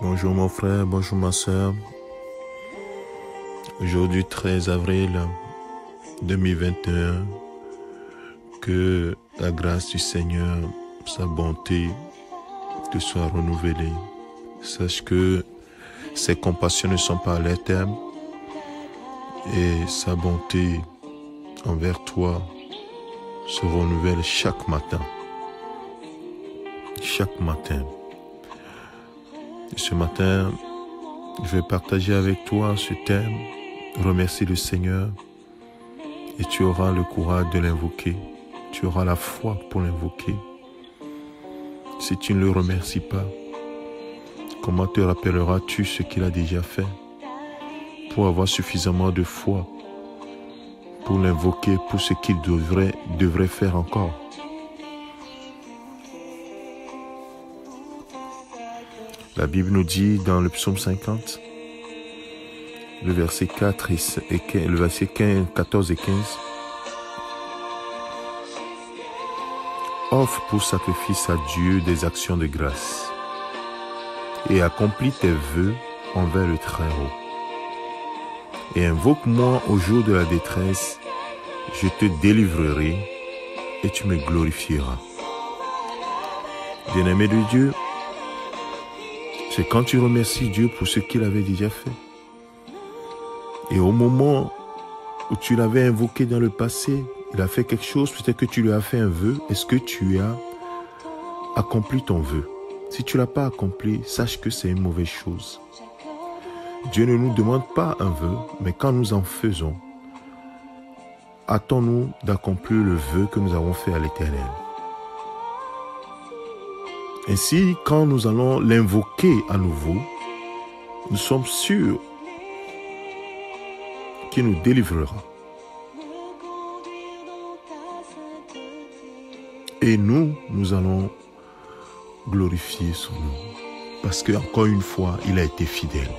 Bonjour mon frère, bonjour ma soeur. Aujourd'hui 13 avril 2021, que la grâce du Seigneur, sa bonté te soit renouvelée. Sache que ses compassions ne sont pas à leur terme et sa bonté envers toi se renouvelle chaque matin. Chaque matin. Et ce matin, je vais partager avec toi ce thème. Remercie le Seigneur et tu auras le courage de l'invoquer. Tu auras la foi pour l'invoquer. Si tu ne le remercies pas, comment te rappelleras-tu ce qu'il a déjà fait pour avoir suffisamment de foi pour l'invoquer pour ce qu'il devrait faire encore? La Bible nous dit dans le psaume 50, le verset 4 et 15, le verset 14 et 15, offre pour sacrifice à Dieu des actions de grâce et accomplis tes vœux envers le Très-Haut. Et invoque-moi au jour de la détresse, je te délivrerai et tu me glorifieras. Bien-aimé de Dieu, c'est quand tu remercies Dieu pour ce qu'il avait déjà fait. Et au moment où tu l'avais invoqué dans le passé, il a fait quelque chose, peut-être que tu lui as fait un vœu. Est-ce que tu as accompli ton vœu? Si tu ne l'as pas accompli, sache que c'est une mauvaise chose. Dieu ne nous demande pas un vœu, mais quand nous en faisons, hâtons-nous d'accomplir le vœu que nous avons fait à l'Éternel. Ainsi, quand nous allons l'invoquer à nouveau, nous sommes sûrs qu'il nous délivrera. Et nous allons glorifier son nom. Parce qu'encore une fois, il a été fidèle.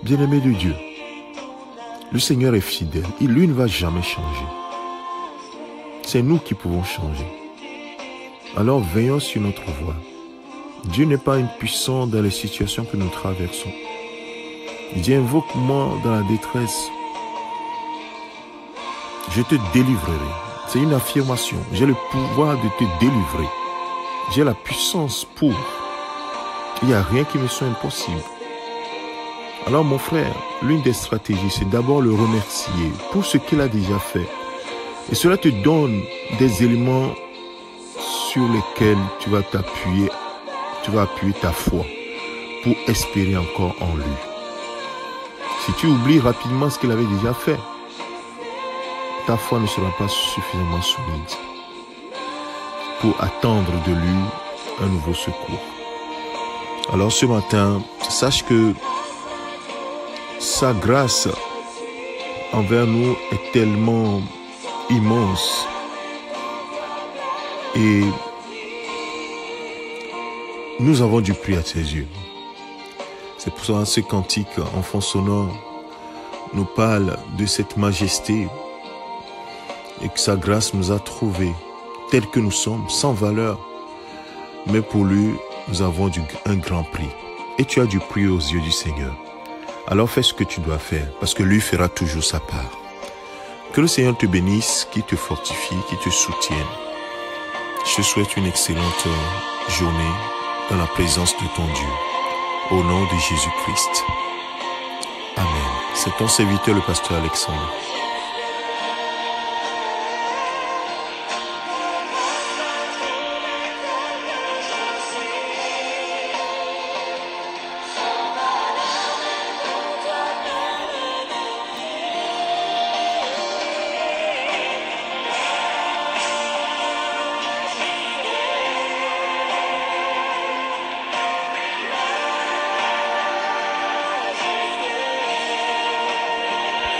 Bien-aimé de Dieu, le Seigneur est fidèle. Lui ne va jamais changer. C'est nous qui pouvons changer. Alors veillons sur notre voie. Dieu n'est pas impuissant dans les situations que nous traversons. Il dit, invoque-moi dans la détresse. Je te délivrerai. C'est une affirmation. J'ai le pouvoir de te délivrer. J'ai la puissance pour. Il n'y a rien qui me soit impossible. Alors mon frère, l'une des stratégies, c'est d'abord le remercier pour ce qu'il a déjà fait. Et cela te donne des éléments sur lesquels tu vas t'appuyer, tu vas appuyer ta foi pour espérer encore en lui. Si tu oublies rapidement ce qu'il avait déjà fait, ta foi ne sera pas suffisamment solide pour attendre de lui un nouveau secours. Alors ce matin, sache que sa grâce envers nous est tellement immense et nous avons du prix à ses yeux. C'est pour ça que ce cantique en fond sonore nous parle de cette majesté et que sa grâce nous a trouvés tels que nous sommes, sans valeur. Mais pour lui, nous avons un grand prix. Et tu as du prix aux yeux du Seigneur. Alors fais ce que tu dois faire, parce que lui fera toujours sa part. Que le Seigneur te bénisse, qu'il te fortifie, qu'il te soutienne. Je te souhaite une excellente journée dans la présence de ton Dieu. Au nom de Jésus-Christ. Amen. C'est ton serviteur, le pasteur Alexandre.